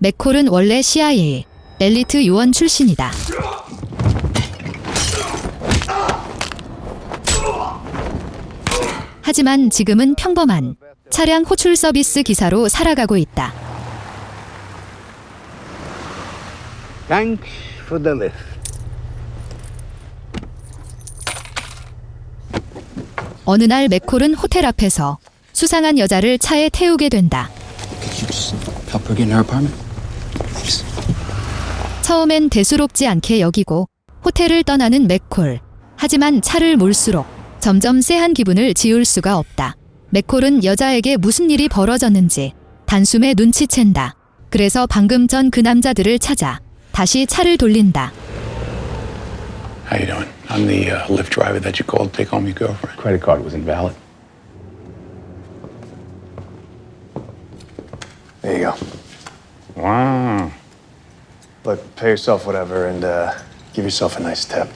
맥콜은 원래 CIA, 엘리트 요원 출신이다. 하지만 지금은 평범한 차량 호출 서비스 기사로 살아가고 있다. Thanks for the lift. 어느 날 맥콜은 호텔 앞에서 수상한 여자를 차에 태우게 된다. Could you just help her get in her apartment? Thanks. 처음엔 대수롭지 않게 여기고 호텔을 떠나는 맥콜. 하지만 차를 몰수록 점점 쎄한 기분을 지울 수가 없다. 맥콜은 여자에게 무슨 일이 벌어졌는지 단숨에 눈치챈다. 그래서 방금 전 그 남자들을 찾아 다시 차를 돌린다. How you doing? I'm the Lyft driver that you called to take home your girlfriend. Credit card was invalid. There you go. Wow. Look, pay yourself whatever and give yourself a nice tip.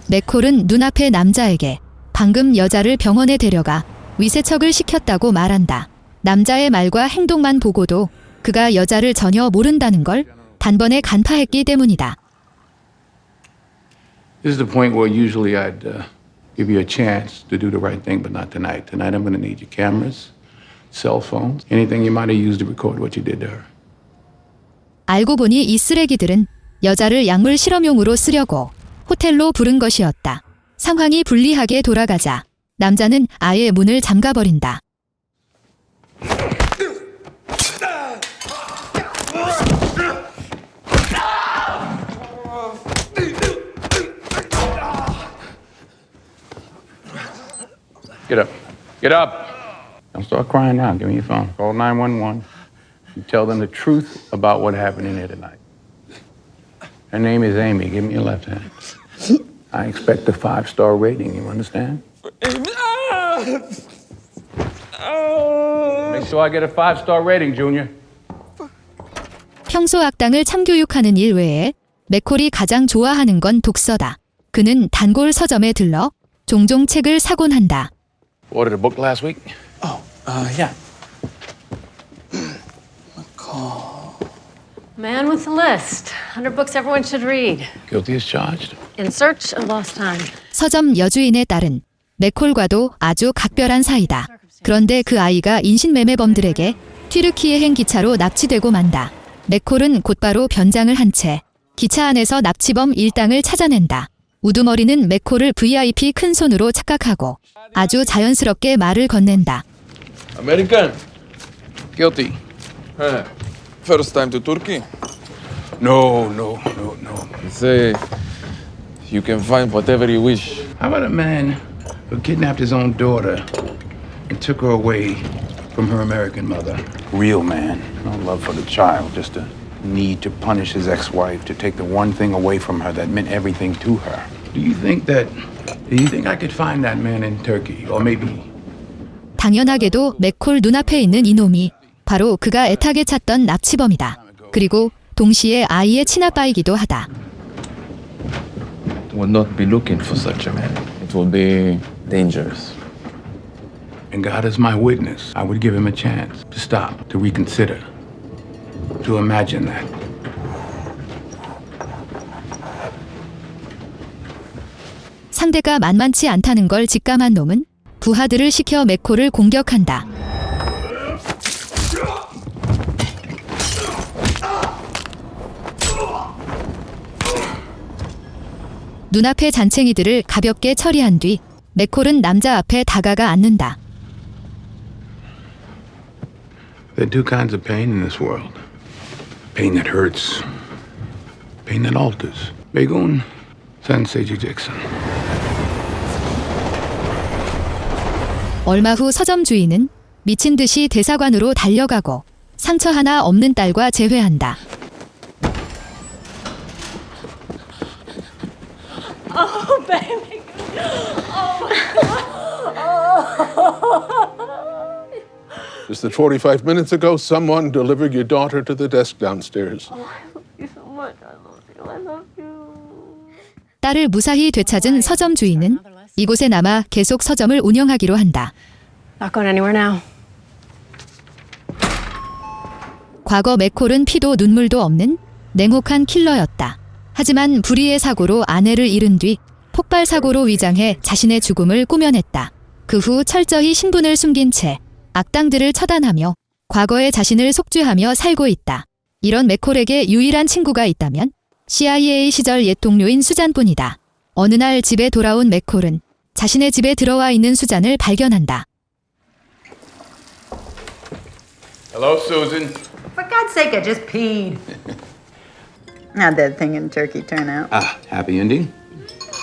맥콜은 눈앞의 남자에게 방금 여자를 병원에 데려가 위세척을 시켰다고 말한다. 남자의 말과 행동만 보고도 그가 여자를 전혀 모른다는 걸 단번에 간파했기 때문이다. This is the point where usually I'd give you a chance to do the right thing, but not tonight. Tonight I'm going to need your cameras, cell phones, anything you might have used to record what you did to her. 알고 보니 이 쓰레기들은 여자를 약물 실험용으로 쓰려고 호텔로 부른 것이었다. 상황이 불리하게 돌아가자 남자는 아예 문을 잠가버린다. Get up. Get up. Don't start crying now. Give me your phone. Call 911. You tell them the truth about what happened in here tonight. Her name is Amy. Give me your left hand. I expect a 5-star rating. You understand? Make sure I get a 5-star rating, Junior. 평소 악당을 참교육하는 일 외에 맥콜이 가장 좋아하는 건 독서다. 그는 단골 서점에 들러 종종 책을 사곤 한다. Ordered a book last week? Oh, yeah. Man with a list. 100 books everyone should read. Guilty as charged. In search of lost time. 서점 여주인의 딸은 맥콜과도 아주 각별한 사이다. 그런데 그 아이가 인신매매범들에게 튀르키예행 기차로 납치되고 만다. 맥콜은 곧바로 변장을 한 채 기차 안에서 납치범 일당을 찾아낸다. 우두머리는 맥콜을 VIP 큰손으로 착각하고 아주 자연스럽게 말을 건넨다. American. Guilty. First time to Turkey. No. They say you can find whatever you wish. How about a man who kidnapped his own daughter and took her away from her American mother? Real man. No love for the child, just a need to punish his ex-wife, to take the one thing away from her that meant everything to her. Do you think I could find that man in Turkey? Or maybe... 당연하게도 맥콜 눈앞에 있는 이놈이 바로 그가 애타게 찾던 납치범이다. 그리고 동시에 아이의 친아빠이기도 하다. Would not be looking for such a man. It would be dangerous. And God is my witness. I would give him a chance to stop, to reconsider, to imagine that. 상대가 만만치 않다는 걸 직감한 놈은 부하들을 시켜 맥콜을 공격한다. 눈앞의 잔챙이들을 가볍게 처리한 뒤 맥콜은 남자 앞에 다가가 앉는다. There are two kinds of pain in this world. Pain that hurts. Pain that alters. Begun, Sensei Jackson. 얼마 후 서점 주인은 미친 듯이 대사관으로 달려가고 상처 하나 없는 딸과 재회한다. Oh, baby. Just that 45 minutes ago, someone delivered your daughter to the desk downstairs. I love you so much. I love you. I love you. 딸을 무사히 되찾은 서점 주인은 이곳에 남아 계속 서점을 운영하기로 한다. Not going anywhere now. 과거 맥콜은 피도 눈물도 없는 냉혹한 킬러였다. 하지만 불의의 사고로 아내를 잃은 뒤 폭발 사고로 위장해 자신의 죽음을 꾸며냈다. 그 후 철저히 신분을 숨긴 채 악당들을 처단하며 과거의 자신을 속죄하며 살고 있다. 이런 맥콜에게 유일한 친구가 있다면 CIA 시절 옛 동료인 수잔뿐이다. 어느 날 집에 돌아온 맥콜은 자신의 집에 들어와 있는 수잔을 발견한다. Hello, Susan. For God's sake, I just peed. How'd that thing in Turkey turn out? Ah, happy ending.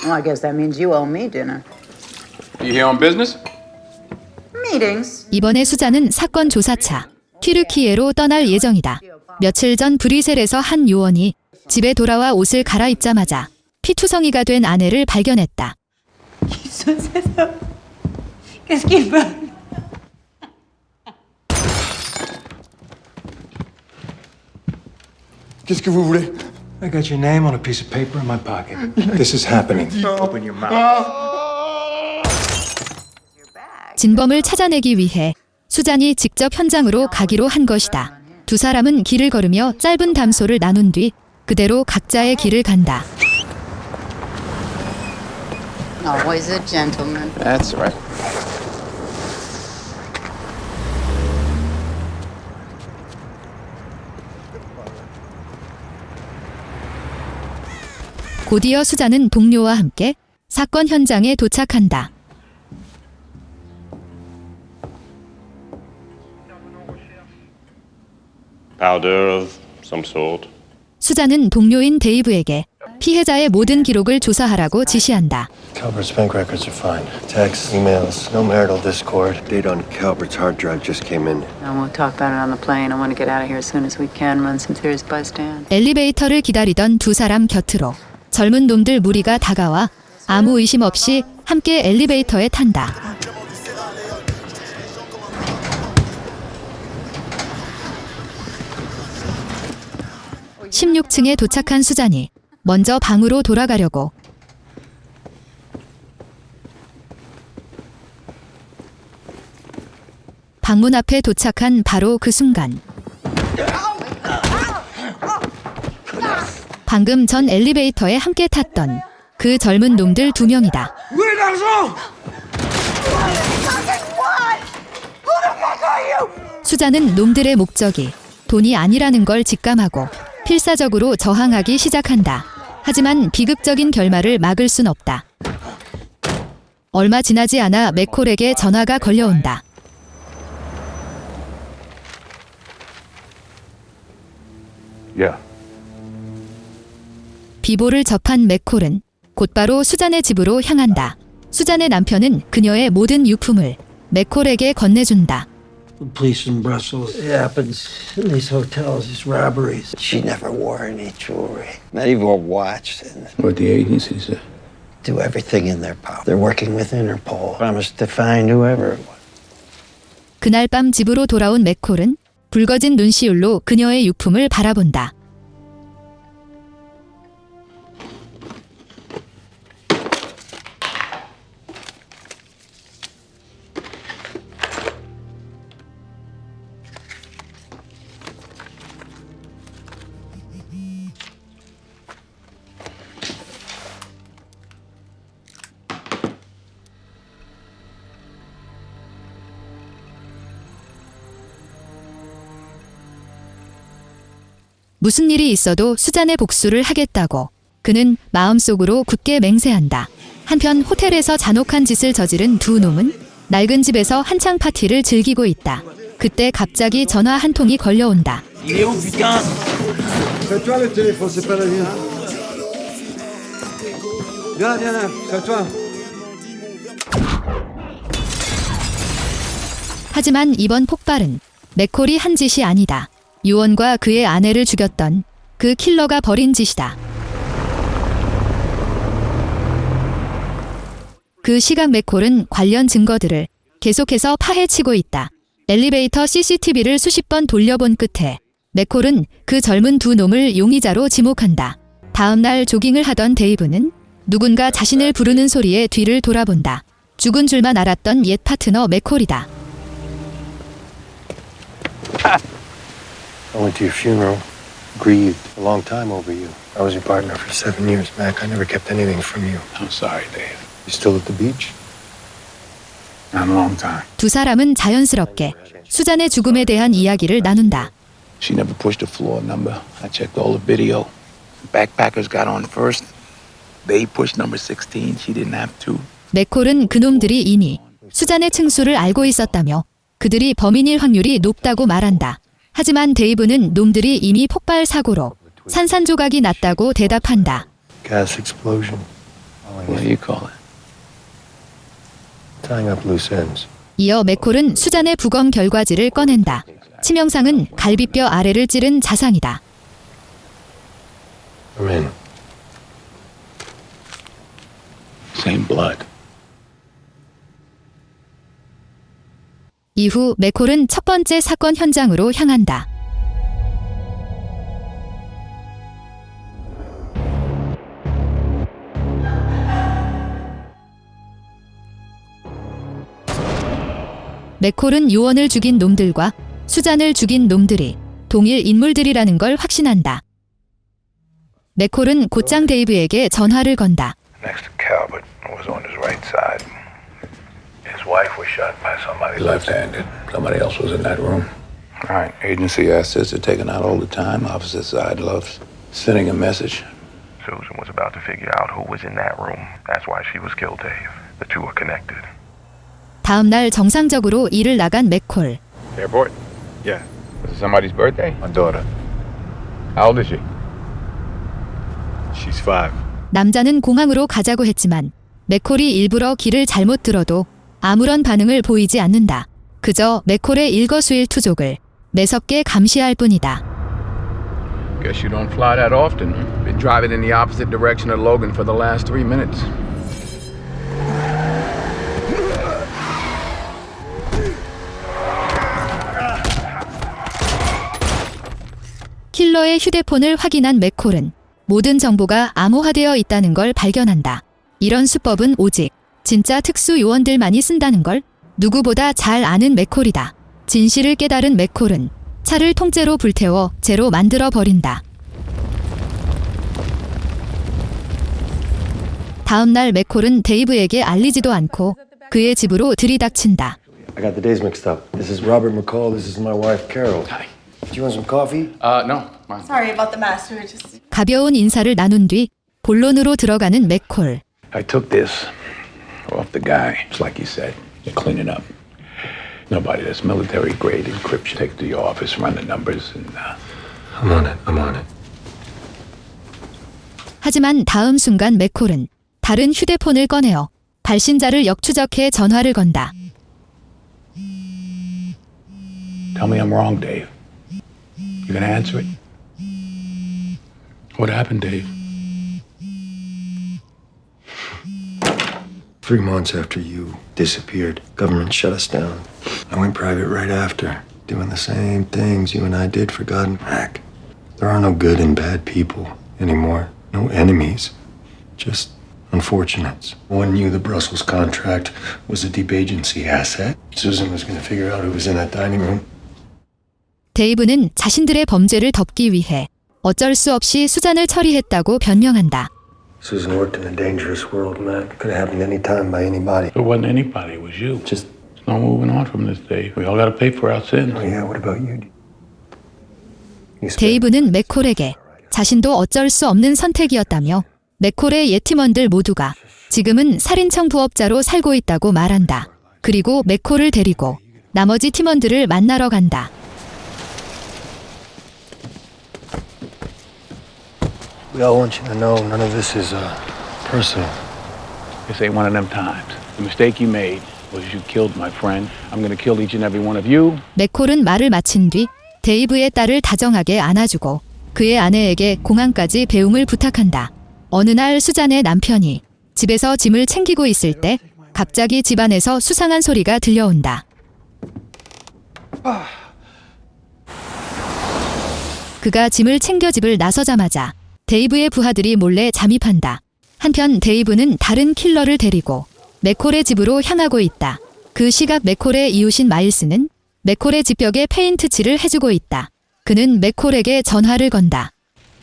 Well, I guess that means you owe me dinner. You here on business? Meetings. 이번에 수잔은 사건 조사차 튀르키예로 떠날 예정이다. 며칠 전 브뤼셀에서 한 요원이 집에 돌아와 옷을 갈아입자마자 피투성이가 된 아내를 발견했다. Qu'est-ce qu'il veut? Qu'est-ce que vous voulez? I got your name on a piece of paper in my pocket. This is happening. Open your mouth. 진범을 찾아내기 위해 수잔이 직접 현장으로 가기로 한 것이다. 두 사람은 길을 걸으며 짧은 담소를 나눈 뒤 그대로 각자의 길을 간다. Always a gentleman. That's right. 곧이어 수잔은 동료와 함께 사건 현장에 도착한다. Powder of some sort. 수잔은 동료인 데이브에게 피해자의 모든 기록을 조사하라고 지시한다. Calvert's bank records are fine. Texts, emails, no marital discord. Data on Calvert's hard drive just came in. I won't talk about it on the plane. I want to get out of here as soon as we can. Run some theories by stand. 엘리베이터를 기다리던 두 사람 곁으로 젊은 놈들 무리가 다가와 아무 의심 없이 함께 엘리베이터에 탄다. (16층에) 도착한 수잔이 먼저 방으로 돌아가려고 방문 앞에 도착한 바로 그 순간 방금 전 엘리베이터에 함께 탔던 그 젊은 놈들 두 명이다. 수잔은 놈들의 목적이 돈이 아니라는 걸 직감하고 필사적으로 저항하기 시작한다. 하지만 비극적인 결말을 막을 순 없다. 얼마 지나지 않아 맥콜에게 전화가 걸려온다. Yeah. 비보를 접한 맥콜은 곧바로 수잔의 집으로 향한다. 수잔의 남편은 그녀의 모든 유품을 맥콜에게 건네준다. The police in Brussels. It happens in these hotels, these robberies. She never wore any jewelry, not even a watch. And What the agency said. do everything in their power. They're working with Interpol. Promised to find whoever it was. 그날 밤 집으로 돌아온 맥콜은 붉어진 눈시울로 그녀의 유품을 바라본다. 무슨 일이 있어도 수잔의 복수를 하겠다고 그는 마음속으로 굳게 맹세한다. 한편 호텔에서 잔혹한 짓을 저지른 두 놈은 낡은 집에서 한창 파티를 즐기고 있다. 그때 갑자기 전화 한 통이 걸려온다. 하지만 이번 폭발은 맥콜이 한 짓이 아니다. 요원과 그의 아내를 죽였던 그 킬러가 벌인 짓이다. 그 시각 맥콜은 관련 증거들을 계속해서 파헤치고 있다. 엘리베이터 CCTV를 수십 번 돌려본 끝에 맥콜은 그 젊은 두 놈을 용의자로 지목한다. 다음 날 조깅을 하던 데이브는 누군가 자신을 부르는 소리에 뒤를 돌아본다. 죽은 줄만 알았던 옛 파트너 맥콜이다. I went to your funeral, grieved a long time over you. I was your partner for 7 years, Mac. I never kept anything from you. I'm sorry, Dave. You still at the beach? Not a long time. 두 사람은 자연스럽게 수잔의 죽음에 대한 이야기를 나눈다. She never pushed the floor number. I checked all the video. Backpackers got on first. They pushed number 16. She didn't have to. 맥콜은 그놈들이 이미 수잔의 층수를 알고 있었다며 그들이 범인일 확률이 높다고 말한다. 하지만 데이브는 놈들이 이미 폭발 사고로 산산조각이 났다고 대답한다. Gas explosion. What do you call it? Tying up loose ends. 이어 맥콜은 수잔의 부검 결과지를 꺼낸다. 치명상은 갈비뼈 아래를 찌른 자상이다. I'm in. Same blood. 이후 맥콜은 첫 번째 사건 현장으로 향한다. 맥콜은 요원을 죽인 놈들과 수잔을 죽인 놈들이 동일 인물들이라는 걸 확신한다. 맥콜은 곧장 데이브에게 전화를 건다. Next to Calvert was on his right side. His wife was shot by somebody left-handed. Somebody else was in that room. All right, agency assets are taken out all the time. Opposite side loves sending a message. Susan was about to figure out who was in that room. That's why she was killed, Dave. The two are connected. 다음 날 정상적으로 일을 나간 맥콜. Airport? Yeah. Was it somebody's birthday? My daughter. How old is she? She's 5. 남자는 공항으로 가자고 했지만 맥콜이 일부러 길을 잘못 들어도 아무런 반응을 보이지 않는다. 그저 맥콜의 일거수일투족을 매섭게 감시할 뿐이다. Guess you don't fly that often. Been driving in the opposite direction of Logan for the last 3 minutes. 킬러의 휴대폰을 확인한 맥콜은 모든 정보가 암호화되어 있다는 걸 발견한다. 이런 수법은 오직 진짜 특수 요원들만이 쓴다는 걸 누구보다 잘 아는 맥콜이다. 진실을 깨달은 맥콜은 차를 통째로 불태워 재로 만들어 버린다. 다음 날 맥콜은 데이브에게 알리지도 않고 그의 집으로 들이닥친다. I got the days mixed up. This is Robert McCall. This is my wife, Carol. Hi. Do you want some coffee? No. Mine. Sorry about the mess. We were just. 가벼운 인사를 나눈 뒤 본론으로 들어가는 맥콜. I took this off the guy. It's like he said. You clean it up. Nobody that's military grade encryption. Take it to your office, run the numbers, and I'm on it. I'm on it. 하지만 다음 순간 맥콜은 다른 휴대폰을 꺼내어 발신자를 역추적해 전화를 건다. Tell me I'm wrong, Dave. You gonna answer it? What happened, Dave? 3 months after you disappeared, government shut us down. I went private right after, doing the same things you and I did for God and Mac. There are no good and bad people anymore. No enemies. Just unfortunates. One knew the Brussels contract was a deep agency asset. Susan was going to figure out who was in that dining room. 데이브는 자신들의 범죄를 덮기 위해 어쩔 수 없이 수잔을 처리했다고 변명한다. Susan worked in a dangerous world, man. Could have happened any time by anybody. It wasn't anybody. It was you. Just, There's no moving on from this, Dave. We all gotta pay for our sins. oh yeah, what about you? You spent- 데이브는 맥콜에게 자신도 어쩔 수 없는 선택이었다며 맥콜의 옛 팀원들 모두가 지금은 살인청 부업자로 살고 있다고 말한다. 그리고 맥콜을 데리고 나머지 팀원들을 만나러 간다. We all want you to know none of this is personal. This ain't one of them times. The mistake you made was you killed my friend. I'm gonna kill each and every one of you. 맥콜은 말을 마친 뒤 데이브의 딸을 다정하게 안아주고 그의 아내에게 공항까지 배웅을 부탁한다. 어느 날 수잔의 남편이 집에서 짐을 챙기고 있을 때 갑자기 집안에서 수상한 소리가 들려온다. 그가 짐을 챙겨 집을 나서자마자 데이브의 부하들이 몰래 잠입한다. 한편 데이브는 다른 킬러를 데리고 맥콜의 집으로 향하고 있다. 그 시각 맥콜의 이웃인 마일스는 맥콜의 집벽에 페인트 칠을 해주고 있다. 그는 맥콜에게 전화를 건다.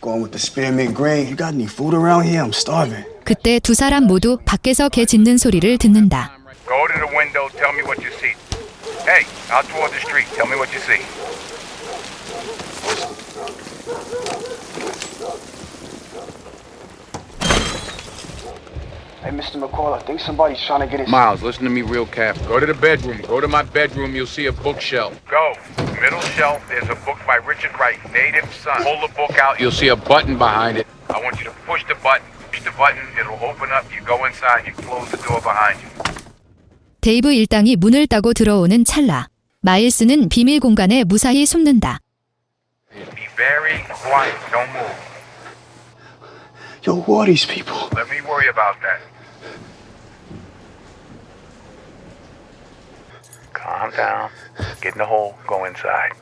Going with the spearmint grain. You got any food around here? I'm starving. 그때 두 사람 모두 밖에서 개 짖는 소리를 듣는다. Go to the window, tell me what you see. Hey, out toward the street, tell me what you see. Hey, Mr. McCall, I think somebody's trying to get in. Miles, listen to me real careful. Go to the bedroom. Go to my bedroom. You'll see a bookshelf. Go. Middle shelf, there's a book by Richard Wright, Native Son. Pull the book out. You'll see a button behind it. I want you to push the button. Push the button, it'll open up. You go inside, you close the door behind you. 데이브 일당이 문을 따고 들어오는 찰나 마일스는 비밀 공간에 무사히 숨는다. Be very quiet. Don't move. Yo, who are these people? Let me worry about that. Calm down. Get in the hole. Go inside.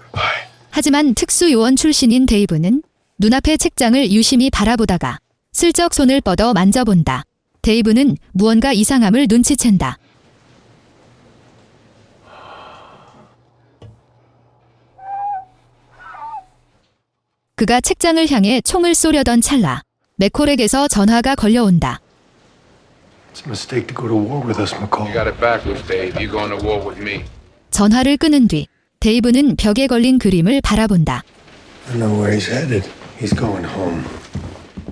하지만 특수 요원 출신인 데이브는 눈앞의 책장을 유심히 바라보다가 슬쩍 손을 뻗어 만져본다. 데이브는 무언가 이상함을 눈치챈다. 그가 책장을 향해 총을 쏘려던 찰나 맥콜에게서 전화가 걸려온다. It's a mistake to go to war with us, McCall. You got it backwards, Dave. You're going to war with me. 전화를 끊은 뒤 데이브는 벽에 걸린 그림을 바라본다. I know where he's headed. He's going home.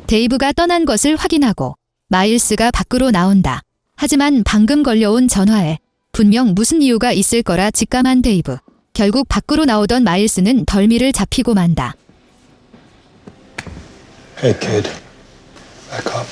데이브가 떠난 것을 확인하고 마일스가 밖으로 나온다. 하지만 방금 걸려온 전화에 분명 무슨 이유가 있을 거라 직감한 데이브. 결국 밖으로 나오던 마일스는 덜미를 잡히고 만다. Hey, kid. Back up.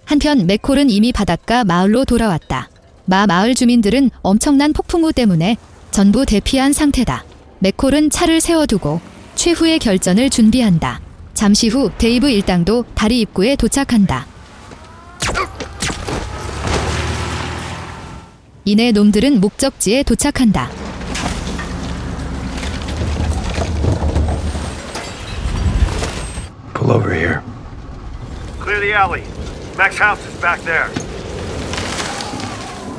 한편 맥콜은 이미 바닷가 마을로 돌아왔다. 마을 주민들은 엄청난 폭풍우 때문에 전부 대피한 상태다. 맥콜은 차를 세워두고 최후의 결전을 준비한다. 잠시 후 데이브 일당도 다리 입구에 도착한다. 이내 놈들은 목적지에 도착한다. Pull over here. Clear the alley. Mac's house is back there.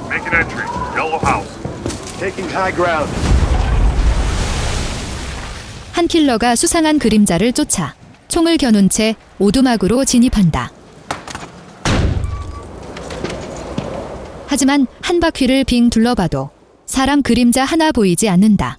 Make an entry. Yellow house. Taking high ground. 한 킬러가 수상한 그림자를 쫓아 총을 겨눈 채 오두막으로 진입한다. 하지만 한 바퀴를 빙 둘러봐도 사람 그림자 하나 보이지 않는다.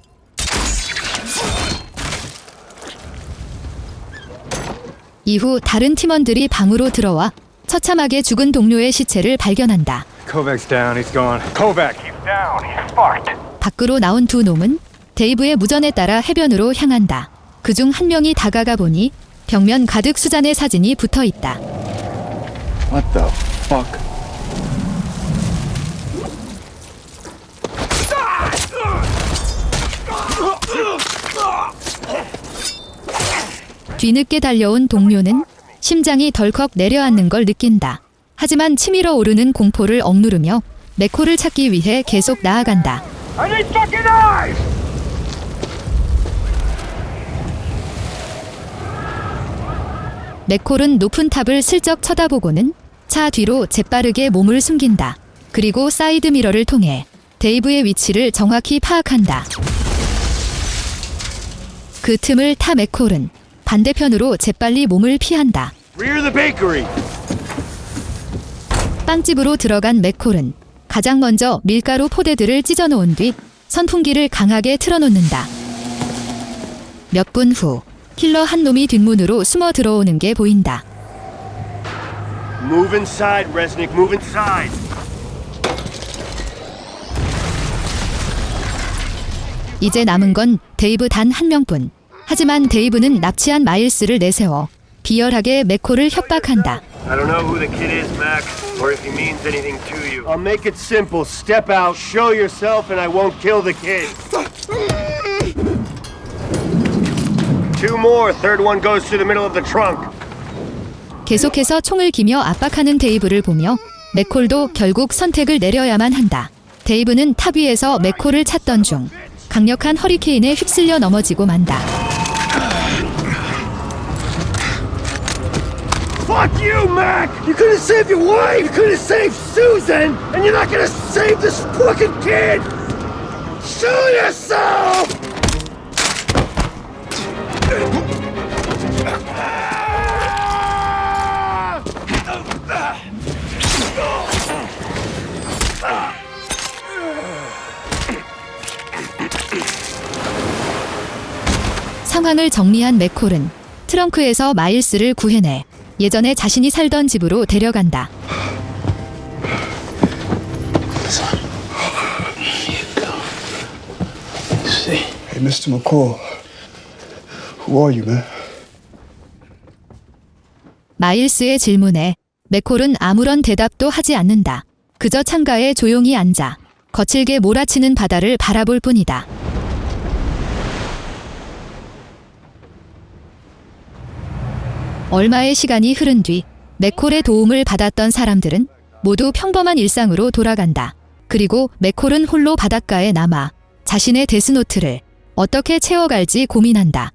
이후 다른 팀원들이 방으로 들어와 처참하게 죽은 동료의 시체를 발견한다. Kovac's down. He's gone. Kovac. He's down. He's fucked. 밖으로 나온 두 놈은 데이브의 무전에 따라 해변으로 향한다. 그중 한 명이 다가가 보니 벽면 가득 수잔의 사진이 붙어 있다. What the fuck? 뒤늦게 달려온 동료는 심장이 덜컥 내려앉는 걸 느낀다. 하지만 치밀어 오르는 공포를 억누르며 맥콜을 찾기 위해 계속 나아간다. I need fucking eyes! 맥콜은 높은 탑을 슬쩍 쳐다보고는 차 뒤로 재빠르게 몸을 숨긴다. 그리고 사이드 미러를 통해 데이브의 위치를 정확히 파악한다. 그 틈을 타 맥콜은 반대편으로 재빨리 몸을 피한다. Rear the bakery. 빵집으로 들어간 맥콜은 가장 먼저 밀가루 포대들을 찢어놓은 뒤 선풍기를 강하게 틀어놓는다. 몇 분 후 킬러 한 놈이 뒷문으로 숨어 들어오는 게 보인다. Move inside, Resnick. Move inside. 이제 남은 건 데이브 단 한 명뿐. 하지만 데이브는 납치한 마일스를 내세워 비열하게 맥콜을 협박한다. I don't know who the kid is, Mac, or if he means anything to you. I'll make it simple. Step out, show yourself, and I won't kill the kid. Two more. Third one goes to the middle of the trunk. 계속해서 총을 기며 압박하는 데이브를 보며 맥콜도 결국 선택을 내려야만 한다. 데이브는 탑 위에서 맥콜을 찾던 중 강력한 허리케인에 휩쓸려 넘어지고 만다. Fuck you, Mac! You couldn't save your wife! You couldn't save Susan! And you're not gonna save this fucking kid! Show yourself! 상황을 정리한 맥콜은 트렁크에서 마일스를 구해내 예전에 자신이 살던 집으로 데려간다. Hey, Mr. McCall. Who are you, man? 마일스의 질문에 맥콜은 아무런 대답도 하지 않는다. 그저 창가에 조용히 앉아 거칠게 몰아치는 바다를 바라볼 뿐이다. 얼마의 시간이 흐른 뒤 맥콜의 도움을 받았던 사람들은 모두 평범한 일상으로 돌아간다. 그리고 맥콜은 홀로 바닷가에 남아 자신의 데스노트를 어떻게 채워갈지 고민한다.